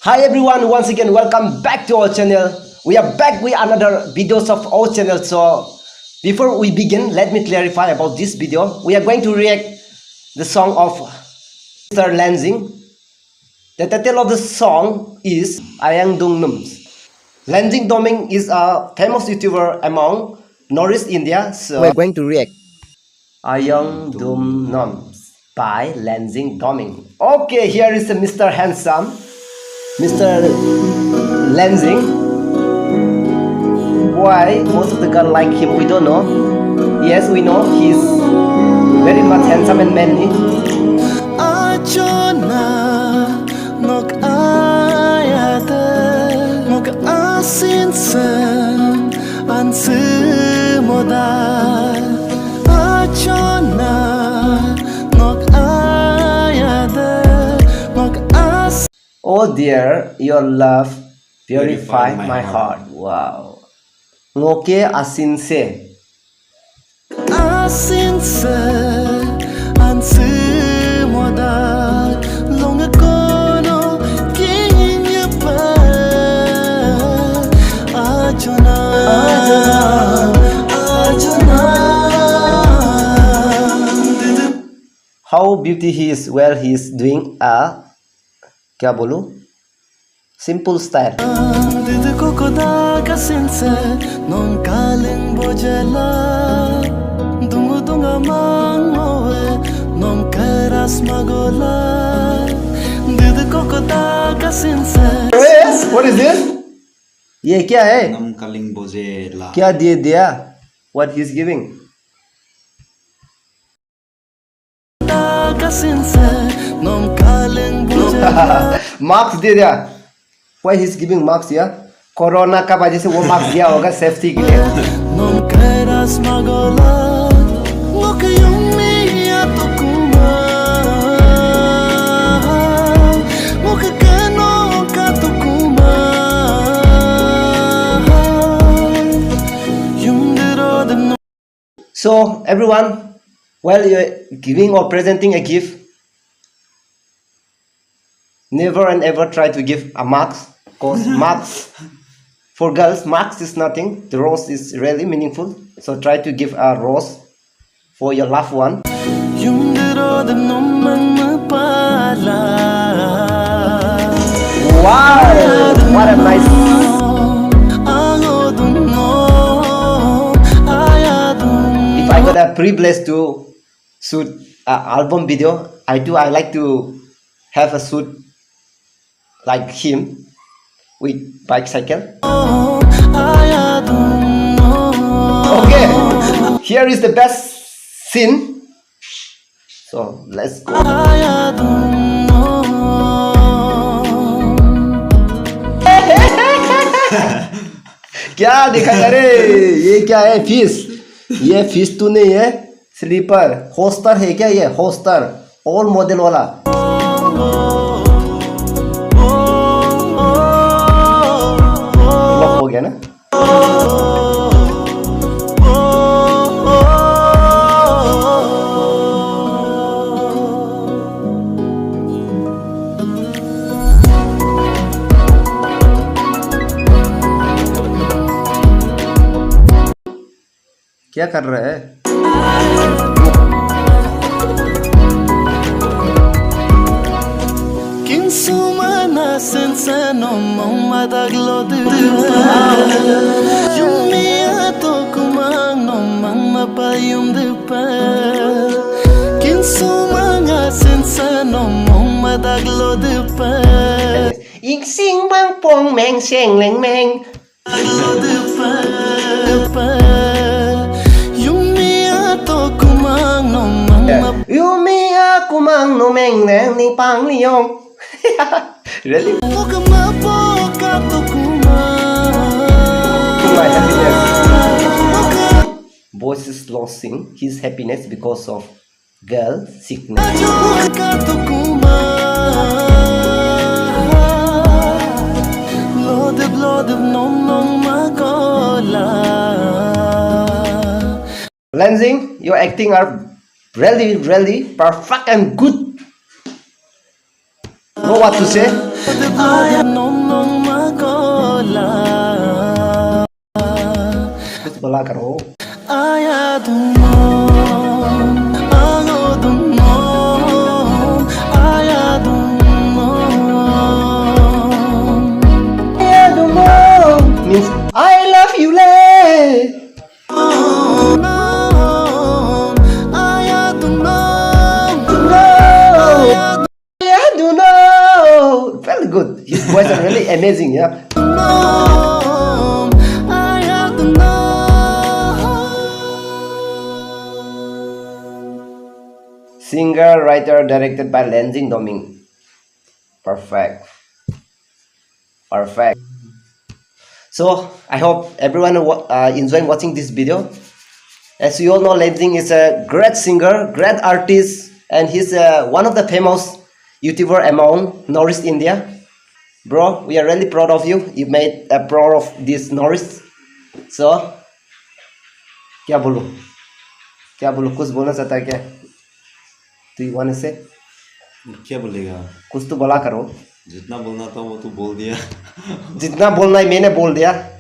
Hi everyone, once again welcome back to our channel. We are back with another videos of our channel. So before we begin, let me clarify about this video. We are going to react the song of Mr. Lenzing. The title of the song is Yang Dung No. Lenzing Doming is a famous YouTuber among Northeast India. So we're going to react Yang Dung No by Lenzing Doming. Okay, here is Mr. Handsome, Mr. Lenzing. Why most of the girls like him, we don't know. Yes, we know he's very much handsome and manly. Oh dear, your love purify my heart. Wow. Ngoke asin se. Asin se anse moda long kono kinya pa ajuna ajuna. How beauty he is. Well, he is doing a क्या बोलूं simple style. What is this? ये क्या है? क्या दे दिया? What he's giving? Marks दे दिया. Why he's giving marks? Yeah, corona का वजह से वो मार्क्स दिया होगा सेफ्टी के लिए. So everyone, while you're giving or presenting a gift, never and ever try to give a marks, because marks for girls, marks is nothing. The rose is really meaningful. So try to give a rose for your loved one. Wow, what a nice. If I got a privilege to shoot an album video, I like to have a shoot like him with bicycle. Okay, here is the best scene. So let's go. क्या दिखाया रे? ये क्या है? Fish. ये fish तो नहीं है, स्लीपर. होस्टर है क्या? ये होस्टर ओल्ड मॉडल वाला. हो गया ना. क्या कर रहा है? Ing sing bang pong meng seng leng meng. Yumi aku mang no meng neng ni pang liong. Really? My happiness. Boss is losing his happiness because of girl sickness. Lenzing, your acting are really perfect and good. Know what to say? बोला करो आया तुम आगो तुम आया तुम means I love you ले आया तुम I do know. Very good. His voice is really amazing, yeah. आया तुम Singer, writer, directed by Lenzing Doming. Perfect. Perfect. So I hope everyone enjoying watching this video. As you all know, Lenzing is a great singer, great artist, and he's one of the famous YouTuber among Northeast India. Bro, we are really proud of you. You made a proud of this Northeast. So, क्या बोलूं? क्या बोलूं? कुछ बोलना चाहता है क्या? Do you want to say? क्या बोलेगा? कुछ तो बोला करो. जितना बोलना था वो तो बोल दिया. जितना बोलना है मैंने बोल दिया.